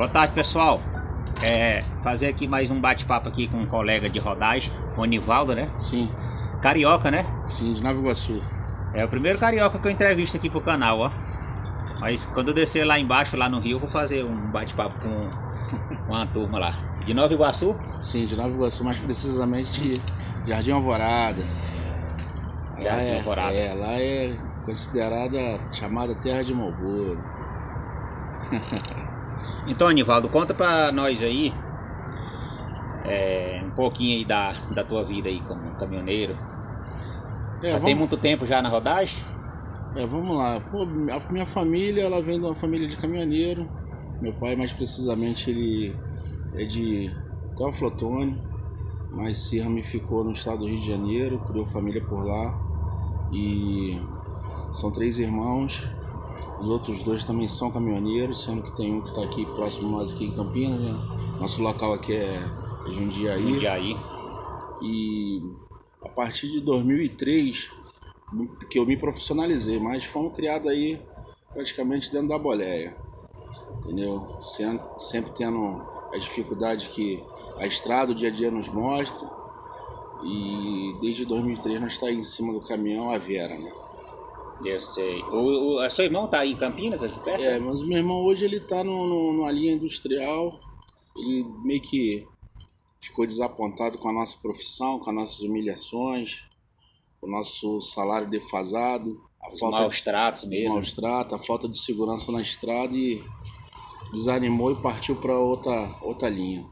Boa tarde, pessoal. Fazer aqui mais um bate-papo aqui com um colega de rodagem, o Nivaldo, né? Sim. Carioca, né? Sim, de Nova Iguaçu. É o primeiro carioca que eu entrevisto aqui pro canal, ó. Mas quando eu descer lá embaixo, lá no Rio, eu vou fazer um bate-papo com uma turma lá. De Nova Iguaçu? Sim, de Nova Iguaçu, mais precisamente de Jardim Alvorada. Jardim Alvorada. Lá é considerada, chamada Terra de Marlboro. Então, Nivaldo, conta pra nós aí um pouquinho aí da tua vida aí como caminhoneiro. Tem muito tempo já na rodagem? Vamos lá. Pô, a minha família, ela vem de uma família de caminhoneiro. Meu pai, mais precisamente, ele é de Teófilo Otoni, mas se ramificou no estado do Rio de Janeiro, criou família por lá. E são 3 irmãos. Os outros 2 também são caminhoneiros, sendo que tem um que está aqui próximo a nós aqui em Campinas, né? Nosso local aqui é Jundiaí. E a partir de 2003 que eu me profissionalizei, mas fomos criados aí praticamente dentro da boleia, entendeu? Sempre tendo as dificuldades que a estrada, o dia a dia nos mostra. E desde 2003 nós estamos em cima do caminhão, a Vera, né? Eu sei. Seu irmão tá aí em Campinas, aqui perto? Mas o meu irmão hoje ele tá numa linha industrial. Ele meio que ficou desapontado com a nossa profissão, com as nossas humilhações, com o nosso salário defasado, Maus tratos mesmo. Maus tratos, a falta de segurança na estrada, e desanimou e partiu para outra linha.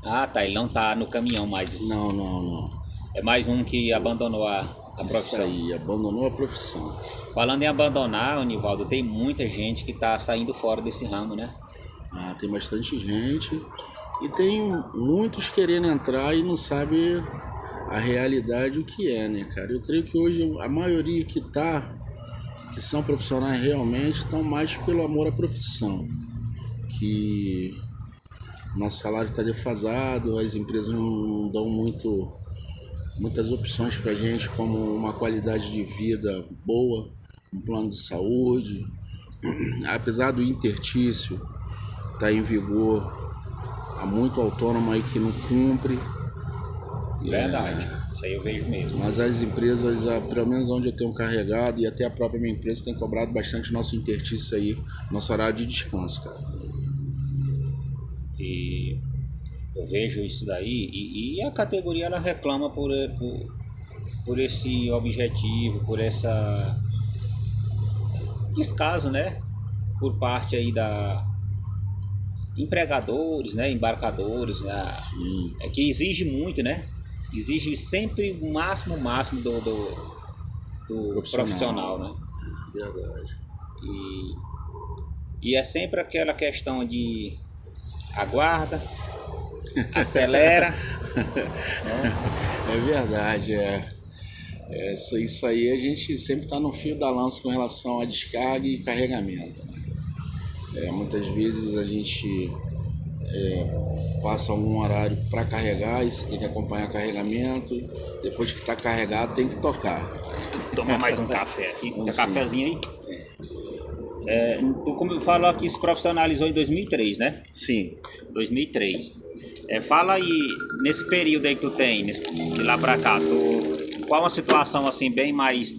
Ah, tá. Ele não tá no caminhão mais. Não. É mais um que abandonou a profissão. Isso aí, abandonou a profissão. Falando em abandonar, Nivaldo, tem muita gente que tá saindo fora desse ramo, né? Tem bastante gente. E tem muitos querendo entrar e não sabe a realidade, o que é, né, cara? Eu creio que hoje a maioria que são profissionais realmente, estão mais pelo amor à profissão. Que nosso salário está defasado, as empresas não dão muitas opções pra gente, como uma qualidade de vida boa, um plano de saúde. Apesar do interstício estar em vigor, há muito autônomo aí que não cumpre. Verdade, isso aí eu vejo mesmo. Mas as empresas, pelo menos onde eu tenho carregado, e até a própria minha empresa, tem cobrado bastante nosso interstício aí, nosso horário de descanso, cara. E eu vejo isso daí, e a categoria ela reclama por esse objetivo, por essa descaso, né? Por parte aí da empregadores, né? Embarcadores, né? Sim. Que exige muito, né? Exige sempre o máximo do profissional, né? Verdade. E é sempre aquela questão de aguarda, acelera. Né? É verdade, isso aí a gente sempre está no fio da lança com relação a descarga e carregamento, né? Muitas vezes a gente passa algum horário para carregar e você tem que acompanhar carregamento. Depois que está carregado, tem que tocar. Tomar mais um café aqui. Tem um cafezinho aí? Tu como falou que se profissionalizou em 2003, né? Sim. 2003. Fala aí, nesse período aí que tu tem, de lá pra cá, qual uma situação assim bem mais,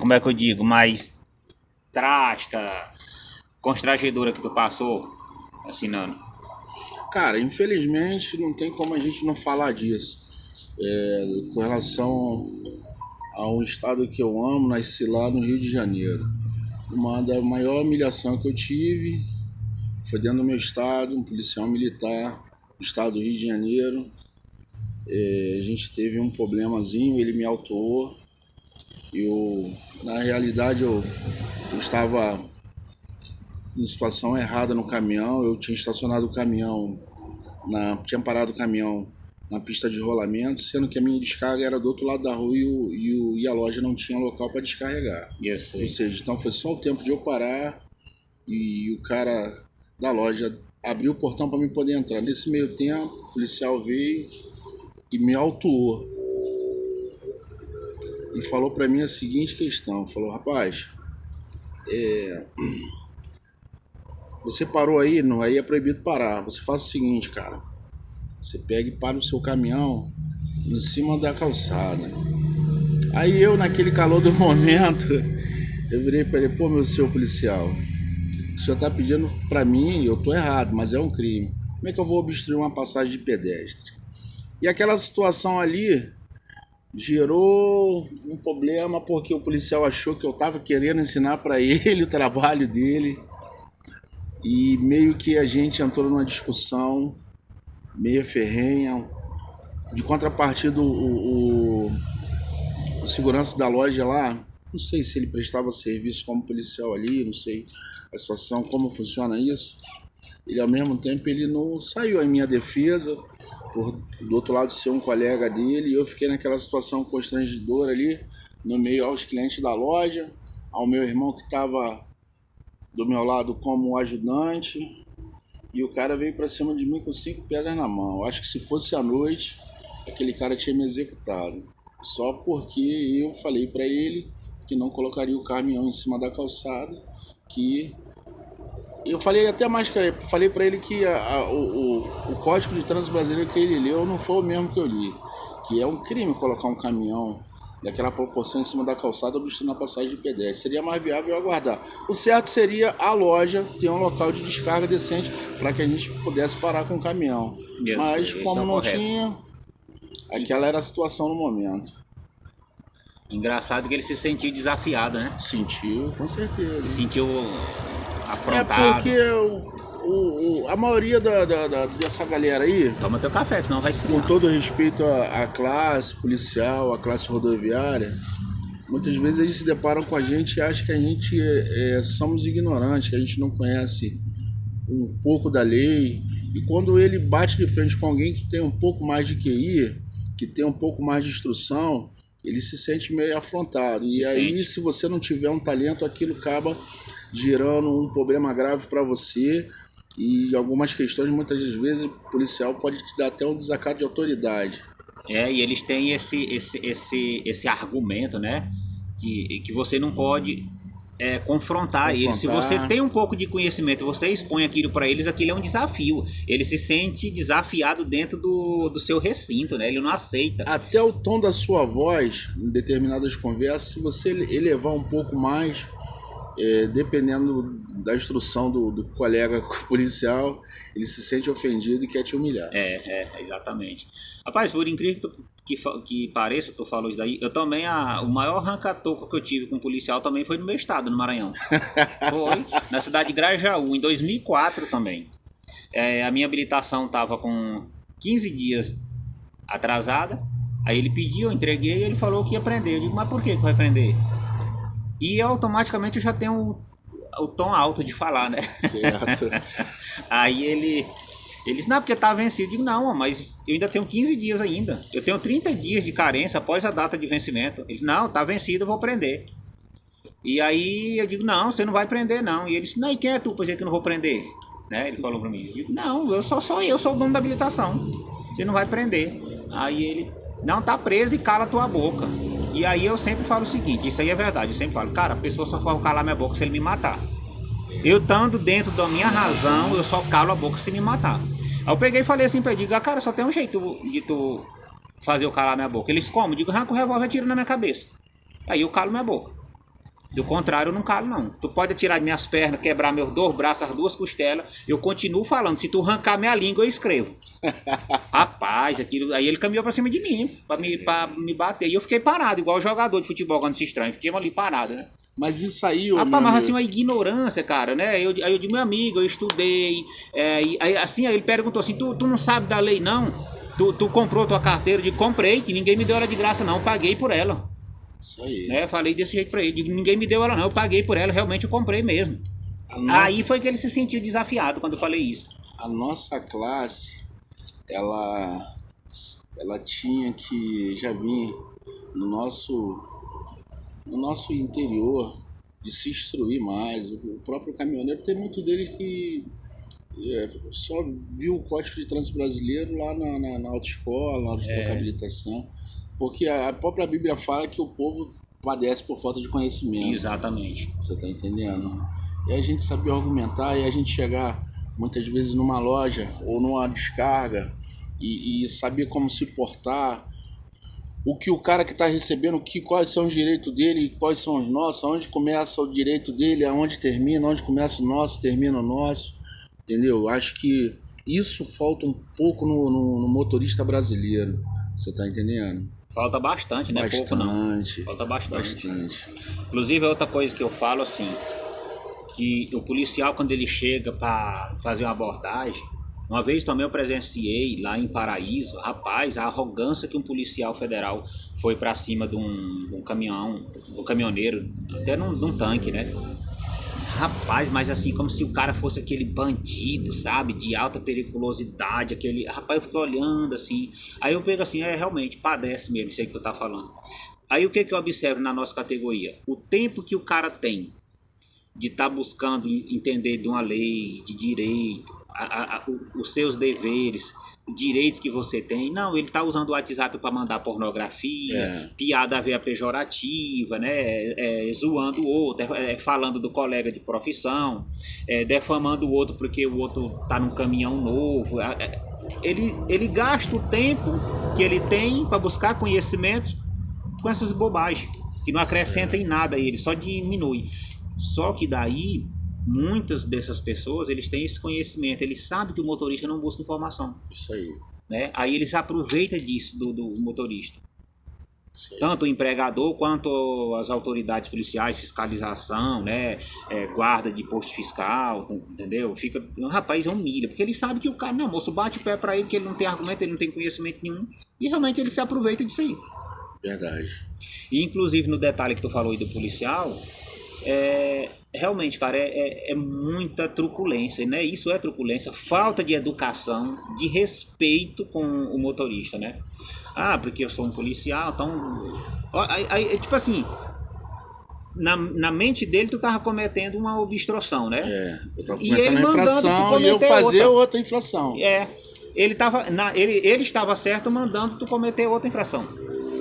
como é que eu digo, mais trágica, constrangedora que tu passou assinando? Cara, infelizmente não tem como a gente não falar disso. Com relação a um estado que eu amo, nasci lá no Rio de Janeiro. Uma da maior humilhação que eu tive foi dentro do meu estado, um policial militar do estado do Rio de Janeiro. A gente teve um problemazinho, ele me autuou. Na realidade, eu estava em situação errada no caminhão. Eu tinha estacionado o caminhão, tinha parado o caminhão na pista de rolamento, sendo que a minha descarga era do outro lado da rua e a loja não tinha local para descarregar. Yes, ou seja, então foi só o tempo de eu parar e o cara da loja abriu o portão para mim poder entrar. Nesse meio tempo, o policial veio e me autuou e falou para mim a seguinte questão: falou, rapaz, Você parou aí, não, aí é proibido parar. Você faz o seguinte, cara. Você pega e para o seu caminhão em cima da calçada. Aí eu, naquele calor do momento, eu virei para ele, pô, meu senhor policial, o senhor tá pedindo para mim, eu tô errado, mas é um crime. Como é que eu vou obstruir uma passagem de pedestre? E aquela situação ali gerou um problema porque o policial achou que eu tava querendo ensinar para ele o trabalho dele. E meio que a gente entrou numa discussão meio ferrenha. De contrapartida, o segurança da loja lá, não sei se ele prestava serviço como policial ali, não sei a situação, como funciona isso. Ele, ao mesmo tempo, ele não saiu em minha defesa, por do outro lado ser um colega dele, e eu fiquei naquela situação constrangedora ali, no meio aos clientes da loja, ao meu irmão que estava do meu lado como ajudante, e o cara veio pra cima de mim com 5 pedras na mão. Acho que se fosse à noite, aquele cara tinha me executado. Só porque eu falei pra ele que não colocaria o caminhão em cima da calçada, que eu falei até mais que ele, falei para ele que o Código de Trânsito Brasileiro que ele leu não foi o mesmo que eu li, que é um crime colocar um caminhão daquela proporção em cima da calçada obstruindo a passagem de pedestre. Seria mais viável eu aguardar. O certo seria a loja ter um local de descarga decente para que a gente pudesse parar com o caminhão. Mas como não tinha, aquela era a situação no momento. Engraçado que ele se sentiu desafiado, né? Sentiu, com certeza. Se sentiu afrontado. É porque a maioria dessa galera aí, Toma teu café, senão vai esfriar. com todo respeito à classe policial, à classe rodoviária, muitas vezes eles se deparam com a gente e acham que a gente somos ignorantes, que a gente não conhece um pouco da lei. E quando ele bate de frente com alguém que tem um pouco mais de QI, que tem um pouco mais de instrução, ele se sente meio afrontado. E aí, se você não tiver um talento, aquilo acaba gerando um problema grave para você. E algumas questões, muitas das vezes, o policial pode te dar até um desacato de autoridade. E eles têm esse argumento, né? Que você não pode confrontar eles. Se você tem um pouco de conhecimento, você expõe aquilo para eles, aquilo é um desafio. Ele se sente desafiado dentro do seu recinto, né? Ele não aceita. Até o tom da sua voz, em determinadas conversas, se você elevar um pouco mais, dependendo da instrução do colega policial, ele se sente ofendido e quer te humilhar. Exatamente. Rapaz, por incrível que pareça, tu falou isso daí, eu também, o maior arranca-toco que eu tive com um policial também foi no meu estado, no Maranhão. Foi, na cidade de Grajaú, em 2004 também. A minha habilitação tava com 15 dias atrasada, aí ele pediu, eu entreguei e ele falou que ia prender. Eu digo, mas por que vai prender? E automaticamente eu já tenho o tom alto de falar, né? Certo. Aí ele disse, não, porque tá vencido. Eu digo, não, mas eu ainda tenho 15 dias ainda. Eu tenho 30 dias de carência após a data de vencimento. Ele disse, não, tá vencido, eu vou prender. E aí eu digo, não, você não vai prender, não. E ele disse, não, e quem é tu pra dizer que eu não vou prender? Né? Ele falou pra mim, eu digo, não, eu sou o dono da habilitação. Você não vai prender. Aí ele, não, tá preso e cala tua boca. E aí eu sempre falo o seguinte, isso aí é verdade, eu sempre falo, cara, a pessoa só pode calar minha boca se ele me matar. Eu estando dentro da minha razão, eu só calo a boca se me matar. Aí eu peguei e falei assim pra ele, digo, cara, só tem um jeito de tu fazer eu calar minha boca. Eles como? Eu digo, arranca o revólver e atira na minha cabeça. Aí eu calo minha boca. Do contrário, eu não calo não. Tu pode atirar de minhas pernas, quebrar meus 2 braços, as 2 costelas, eu continuo falando. Se tu arrancar minha língua, eu escrevo. Rapaz, aquilo. Aí ele caminhou pra cima de mim, pra me bater. E eu fiquei parado, igual jogador de futebol quando se estranha. Fiquei ali parado, né? Mas isso aí, rapaz, mas assim, uma ignorância, cara, né? Aí eu digo, meu amigo, eu estudei. Aí ele perguntou assim, tu não sabe da lei, não? Tu comprou tua carteira? Eu digo, comprei, que ninguém me deu ela de graça, não. Eu paguei por ela. Isso aí. Né? Falei desse jeito pra ele, digo, ninguém me deu ela, não. Eu paguei por ela, realmente eu comprei mesmo. Aí foi que ele se sentiu desafiado quando eu falei isso. A nossa classe, ela tinha que já vir no nosso interior de se instruir mais. O próprio caminhoneiro, tem muito deles que só viu o Código de Trânsito Brasileiro lá na autoescola, na hora de trocar habilitação, porque a própria Bíblia fala que o povo padece por falta de conhecimento. Exatamente. Você tá entendendo? E a gente saber argumentar e a gente chegar muitas vezes numa loja ou numa descarga e saber como se portar, o que o cara que está recebendo, quais são os direitos dele e quais são os nossos, aonde começa o direito dele, aonde termina, onde começa o nosso, termina o nosso, entendeu? Acho que isso falta um pouco no motorista brasileiro, você está entendendo? Falta bastante, né? Pouco não. Falta bastante. Inclusive, outra coisa que eu falo assim, que o policial, quando ele chega para fazer uma abordagem, uma vez também eu presenciei lá em Paraíso, rapaz, a arrogância que um policial federal foi para cima de um caminhão, um caminhoneiro, até num tanque, né? Rapaz, mas assim, como se o cara fosse aquele bandido, sabe? De alta periculosidade, aquele... Rapaz, eu fiquei olhando assim, aí eu pego assim, realmente, padece mesmo, isso aí que tu tá falando. Aí o que eu observo na nossa categoria? O tempo que o cara tem de estar buscando entender de uma lei, de direito, os seus deveres, direitos que você tem. Não, ele está usando o WhatsApp para mandar pornografia, piada a ver pejorativa, né? Zoando o outro, falando do colega de profissão, defamando o outro porque o outro está num caminhão novo. Ele gasta o tempo que ele tem para buscar conhecimentos com essas bobagens, que não acrescenta em nada a ele, só diminui. Só que daí, muitas dessas pessoas, eles têm esse conhecimento, eles sabem que o motorista não busca informação. Isso aí. Né? Aí eles aproveitam disso do motorista. Tanto o empregador quanto as autoridades policiais, fiscalização, né? Guarda de posto fiscal, entendeu? Fica, rapaz, humilha, porque ele sabe que o cara, não, moço, bate o pé pra ele, que ele não tem argumento, ele não tem conhecimento nenhum, e realmente ele se aproveita disso aí. Verdade. E inclusive no detalhe que tu falou aí do policial, realmente, cara, é muita truculência, né? Isso é truculência, falta de educação, de respeito com o motorista, né? Ah, porque eu sou um policial, então... Aí, tipo assim, na mente dele tu tava cometendo uma obstrução, né? Eu tava cometendo uma infração e eu fazer outra infração. Ele estava certo mandando tu cometer outra infração.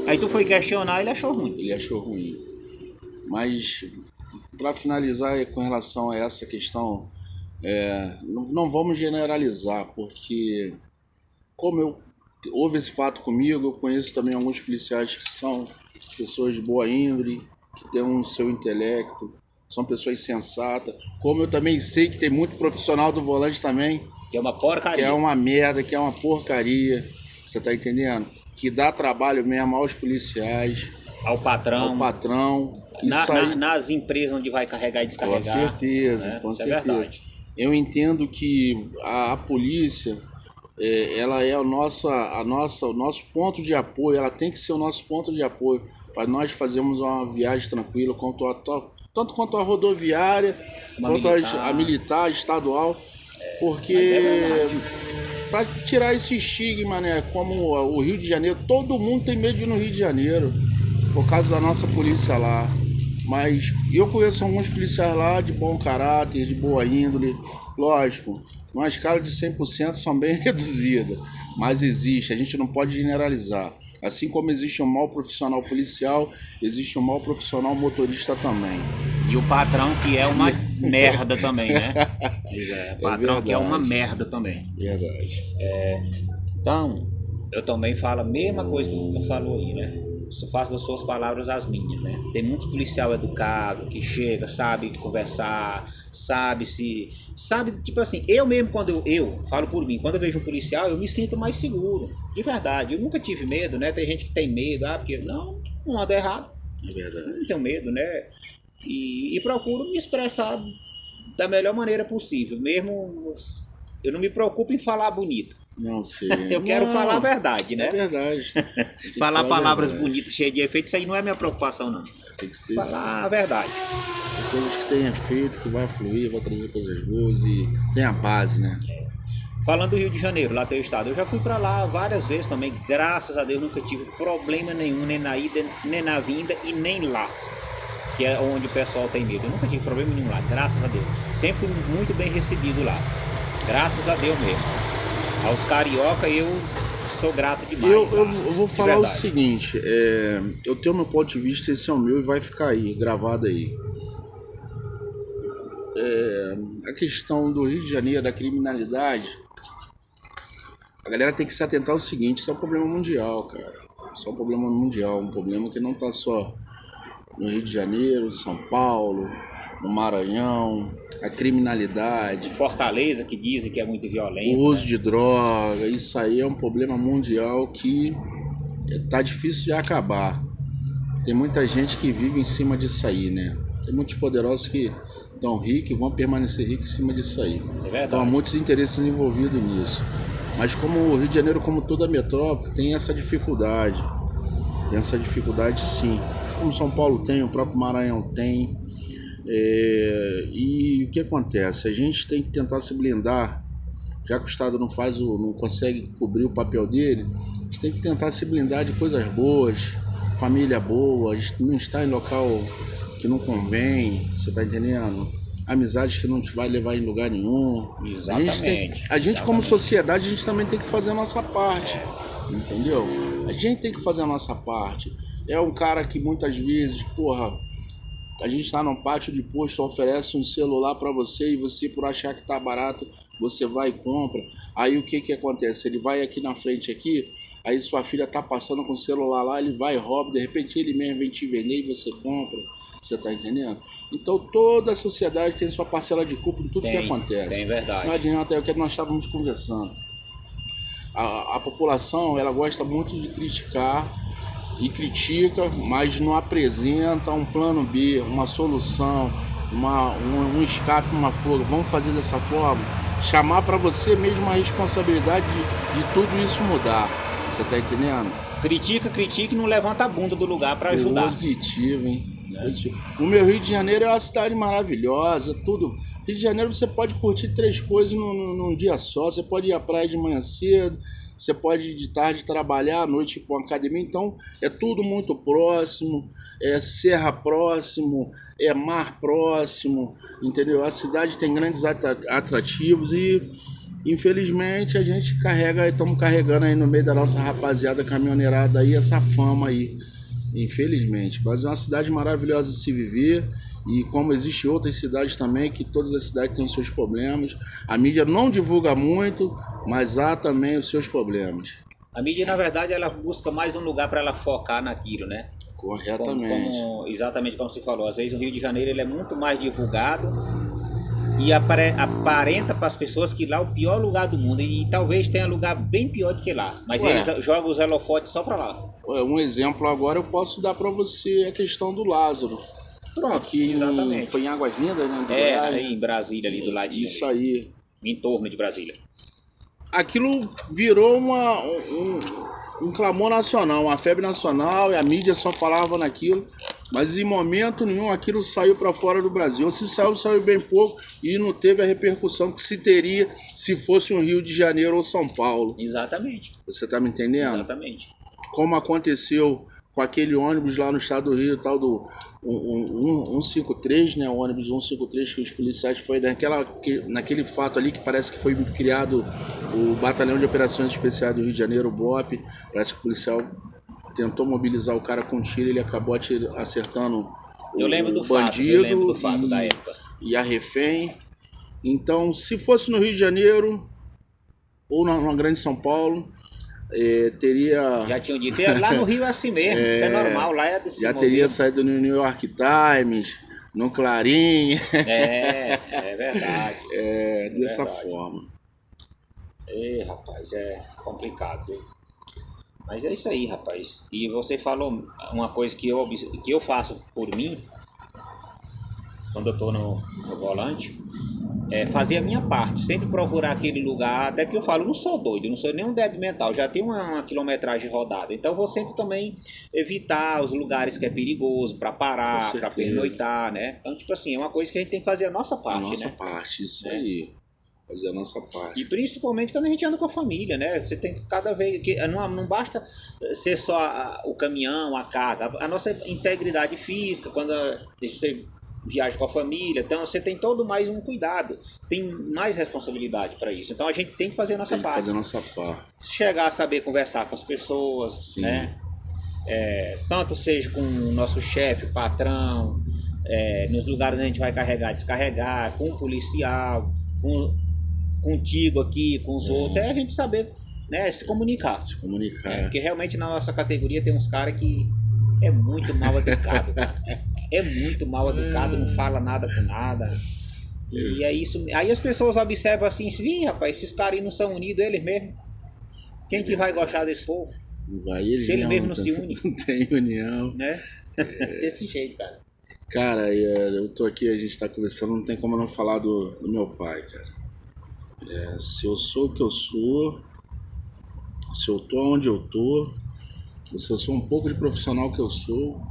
Aí tu foi questionar, ele achou ruim. Ele achou ruim. Mas... para finalizar com relação a essa questão, não vamos generalizar, porque como houve esse fato comigo, eu conheço também alguns policiais que são pessoas de boa índole, que têm o seu intelecto, são pessoas sensatas, como eu também sei que tem muito profissional do volante também, que é uma porcaria, que é uma merda, que é uma porcaria, você tá entendendo? Que dá trabalho mesmo aos policiais, ao patrão, nas empresas onde vai carregar e descarregar. Com certeza, com certeza. Eu entendo que a polícia, ela é o nosso ponto de apoio, ela tem que ser o nosso ponto de apoio para nós fazermos uma viagem tranquila, tanto quanto a rodoviária, quanto a militar, estadual, porque para tirar esse estigma, né, como o Rio de Janeiro, todo mundo tem medo de ir no Rio de Janeiro, por causa da nossa polícia lá. Mas eu conheço alguns policiais lá de bom caráter, de boa índole. Lógico, numa escala de 100% são bem reduzidas, mas existe, a gente não pode generalizar. Assim como existe um mau profissional policial, existe um mau profissional motorista também. E o patrão que é uma merda também, né? O patrão que é uma merda também. Verdade. Então, eu também falo a mesma coisa que tu falou aí, né? Eu faço das suas palavras as minhas, né? Tem muito policial educado que chega, sabe conversar, sabe, tipo assim, eu mesmo quando eu falo por mim, quando eu vejo um policial, eu me sinto mais seguro, de verdade. Eu nunca tive medo, né? Tem gente que tem medo, porque não anda errado. É verdade. Não tenho medo, né? E procuro me expressar da melhor maneira possível, mesmo eu não me preocupo em falar bonito. Não sei. Eu quero falar a verdade, né? É verdade. Falar palavras bonitas, cheias de efeito, isso aí não é minha preocupação, não. Tem que ser falar a verdade. São coisas que têm efeito, que vai fluir, vai trazer coisas boas e tem a base, né? Falando do Rio de Janeiro, lá teu estado, eu já fui pra lá várias vezes também, graças a Deus nunca tive problema nenhum, nem na ida, nem na vinda e nem lá, que é onde o pessoal tem medo. Eu nunca tive problema nenhum lá, graças a Deus. Sempre fui muito bem recebido lá. Graças a Deus mesmo. Aos carioca eu sou grato demais. Eu vou falar o seguinte, eu tenho meu ponto de vista, esse é o meu e vai ficar aí, gravado aí. a questão do Rio de Janeiro, da criminalidade, a galera tem que se atentar ao seguinte: isso é um problema mundial, cara. Isso é um problema mundial, um problema que não está só no Rio de Janeiro, São Paulo, no Maranhão, a criminalidade, Fortaleza, que dizem que é muito violento. o uso de droga, isso aí é um problema mundial que tá difícil de acabar. Tem muita gente que vive em cima disso aí, né? Tem muitos poderosos que estão ricos e vão permanecer ricos em cima disso aí. É verdade. Então há muitos interesses envolvidos nisso. Mas como o Rio de Janeiro, como toda a metrópole, tem essa dificuldade. Tem essa dificuldade, sim. Como São Paulo tem, o próprio Maranhão tem. E o que acontece? A gente tem que tentar se blindar. Já que o Estado não consegue cobrir o papel dele, a gente tem que tentar se blindar de coisas boas, família boa, a gente não está em local que não convém, você está entendendo? Amizades que não te vai levar em lugar nenhum. Exatamente. A gente como sociedade, a gente também tem que fazer a nossa parte, entendeu? A gente tem que fazer a nossa parte. É um cara que muitas vezes, a gente está num pátio de posto, oferece um celular para você e você, por achar que tá barato, você vai e compra. Aí o que acontece? Ele vai aqui na frente aqui, aí sua filha tá passando com o celular lá, ele vai e rouba, de repente ele mesmo vem te vender e você compra. Você tá entendendo? Então toda a sociedade tem sua parcela de culpa em tudo que acontece. Tem verdade. Não adianta, é o que nós estávamos conversando. A população, ela gosta muito de criticar e critica, mas não apresenta um plano B, uma solução, um escape, uma fuga. Vamos fazer dessa forma? Chamar para você mesmo a responsabilidade de tudo isso mudar. Você tá entendendo? Critica e não levanta a bunda do lugar para ajudar. Positivo, hein? O meu Rio de Janeiro é uma cidade maravilhosa, tudo. Rio de Janeiro você pode curtir 3 coisas num dia só. Você pode ir à praia de manhã cedo, você pode de tarde trabalhar, à noite ir para uma academia. Então é tudo muito próximo, é serra próximo, é mar próximo, entendeu? A cidade tem grandes atrativos e infelizmente a gente estamos carregando aí no meio da nossa rapaziada caminhoneirada aí essa fama aí. Infelizmente, mas é uma cidade maravilhosa de se viver e como existe outras cidades também, que todas as cidades têm os seus problemas. A mídia não divulga muito, mas há também os seus problemas. A mídia, na verdade, ela busca mais um lugar para ela focar naquilo, né? Corretamente. Exatamente como você falou, às vezes o Rio de Janeiro ele é muito mais divulgado e aparenta para as pessoas que lá é o pior lugar do mundo e talvez tenha lugar bem pior do que lá, mas eles jogam os holofotes só para lá. Um exemplo agora eu posso dar para você a questão do Lázaro. Pronto, aqui exatamente. Foi em Águas Lindas, né? Aí em Brasília, ali do ladinho. Isso aí. Em torno de Brasília. Aquilo virou um clamor nacional, uma febre nacional, e a mídia só falava naquilo. Mas em momento nenhum aquilo saiu para fora do Brasil. Ou se saiu bem pouco e não teve a repercussão que se teria se fosse um Rio de Janeiro ou São Paulo. Exatamente. Você tá me entendendo? Exatamente. Como aconteceu com aquele ônibus lá no estado do Rio, tal do 153, né? O ônibus 153 que os policiais foi naquele fato ali que parece que foi criado o Batalhão de Operações Especiais do Rio de Janeiro, o BOP. Parece que o policial tentou mobilizar o cara com tiro, ele acabou acertando eu lembro do bandido fato da época. E a refém. Então, se fosse no Rio de Janeiro ou na Grande São Paulo, teria... Já tinham dito, lá no Rio é assim mesmo, isso é normal, lá é desse já modelo. teria saído no New York Times, no Clarim. É verdade. Dessa forma. Rapaz, é complicado, viu? Mas é isso aí, rapaz. E você falou uma coisa que eu faço por mim, quando eu tô no volante, fazer a minha parte, sempre procurar aquele lugar, até que eu falo, não sou doido, não sou nenhum débil mental, já tenho uma quilometragem rodada, então eu vou sempre também evitar os lugares que é perigoso, para parar, para pernoitar, né? Então, tipo assim, é uma coisa que a gente tem que fazer a nossa parte, a nossa parte, isso aí. Fazer a nossa parte. E principalmente quando a gente anda com a família, né? Você tem que cada vez... Não basta ser só o caminhão, a carga. A nossa integridade física, quando você viaja com a família, então você tem todo mais um cuidado. Tem mais responsabilidade para isso. Então a gente tem que fazer a nossa parte. Fazer a nossa parte. Chegar a saber conversar com as pessoas, sim, né? Tanto seja com o nosso chefe, patrão, nos lugares onde a gente vai carregar, descarregar, com o policial, contigo aqui, com os outros, é a gente saber, né, se comunicar. Se comunicar. Porque realmente na nossa categoria tem uns caras que é muito mal educado, cara. É muito mal educado, não fala nada com nada. E é isso. Aí as pessoas observam assim, ih, rapaz, esses caras aí não são unidos, eles mesmos. Quem que vai gostar desse povo? Vai, eles se ele mesmo não se une. Não tem união. Né? Desse jeito, cara. Cara, eu tô aqui, a gente tá conversando, não tem como não falar do meu pai, cara. Se eu sou o que eu sou, se eu tô onde eu tô, se eu sou um pouco de profissional que eu sou,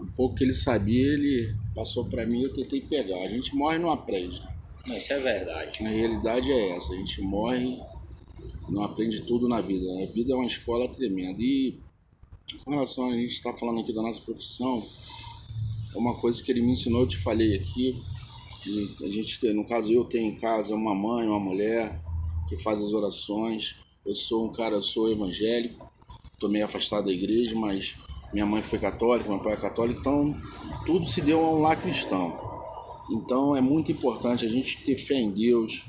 um pouco que ele sabia, ele passou pra mim e eu tentei pegar. A gente morre e não aprende, né? Não, isso é verdade. A realidade é essa, a gente morre e não aprende tudo na vida. A vida é uma escola tremenda. E com relação a gente estar falando aqui da nossa profissão, é uma coisa que ele me ensinou, eu te falei aqui. A gente, no caso, eu tenho em casa uma mãe, uma mulher que faz as orações. Eu sou evangélico, estou meio afastado da igreja, mas minha mãe foi católica, meu pai é católico, então tudo se deu a um lar cristão. Então é muito importante a gente ter fé em Deus,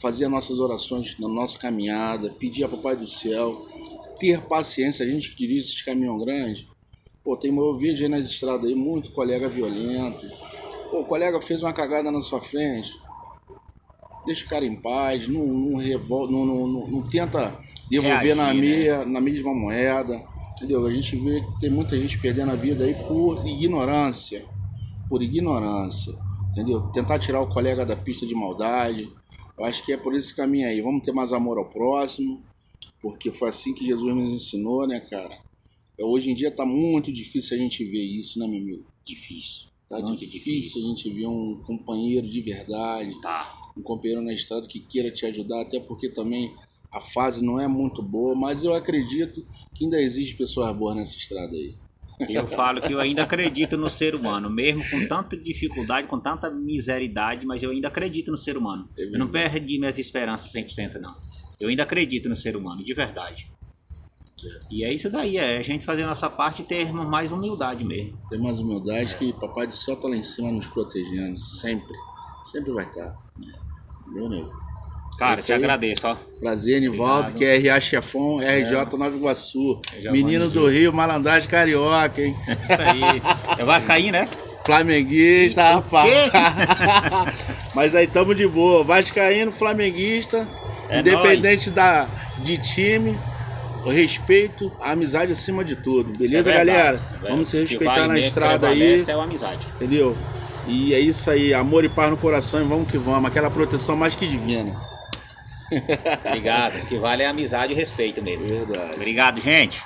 fazer as nossas orações na nossa caminhada, pedir ao Papai do Céu, ter paciência. A gente que dirige esses caminhão grande, eu vejo aí nas estradas aí muito colega violento. O colega fez uma cagada na sua frente, deixa o cara em paz, não tenta devolver Reagir, na mesma moeda, entendeu? A gente vê que tem muita gente perdendo a vida aí por ignorância, entendeu? Tentar tirar o colega da pista de maldade. Eu acho que é por esse caminho aí. Vamos ter mais amor ao próximo, porque foi assim que Jesus nos ensinou, né, cara? Hoje em dia tá muito difícil a gente ver isso, né, meu amigo? Difícil. Tá difícil a gente ver um companheiro de verdade, um companheiro na estrada que queira te ajudar, até porque também a fase não é muito boa, mas eu acredito que ainda existe pessoas boas nessa estrada aí. Eu falo que eu ainda acredito no ser humano, mesmo com tanta dificuldade, com tanta miseridade, mas eu ainda acredito no ser humano. Eu não perdi minhas esperanças 100% não. Eu ainda acredito no ser humano, de verdade. E é isso daí, é a gente fazer a nossa parte e ter mais humildade mesmo. Ter mais humildade, que Papai do Céu tá lá em cima nos protegendo, sempre. Sempre vai estar. Meu nego. Cara, te agradeço, ó. Prazer, Nivaldo, que é RA Chefão, RJ Nova Iguaçu. Menino do Rio, malandragem carioca, hein? Isso aí. É vascaíno, né? Flamenguista, rapaz. Mas aí tamo de boa. Vascaíno, flamenguista, independente de time. O respeito, a amizade acima de tudo, beleza, galera? Vamos se respeitar na estrada aí. É a amizade. Entendeu? E é isso aí, amor e paz no coração e vamos que vamos. Aquela proteção mais que divina. Obrigado, o que vale é a amizade e o respeito mesmo. Verdade. Obrigado, gente.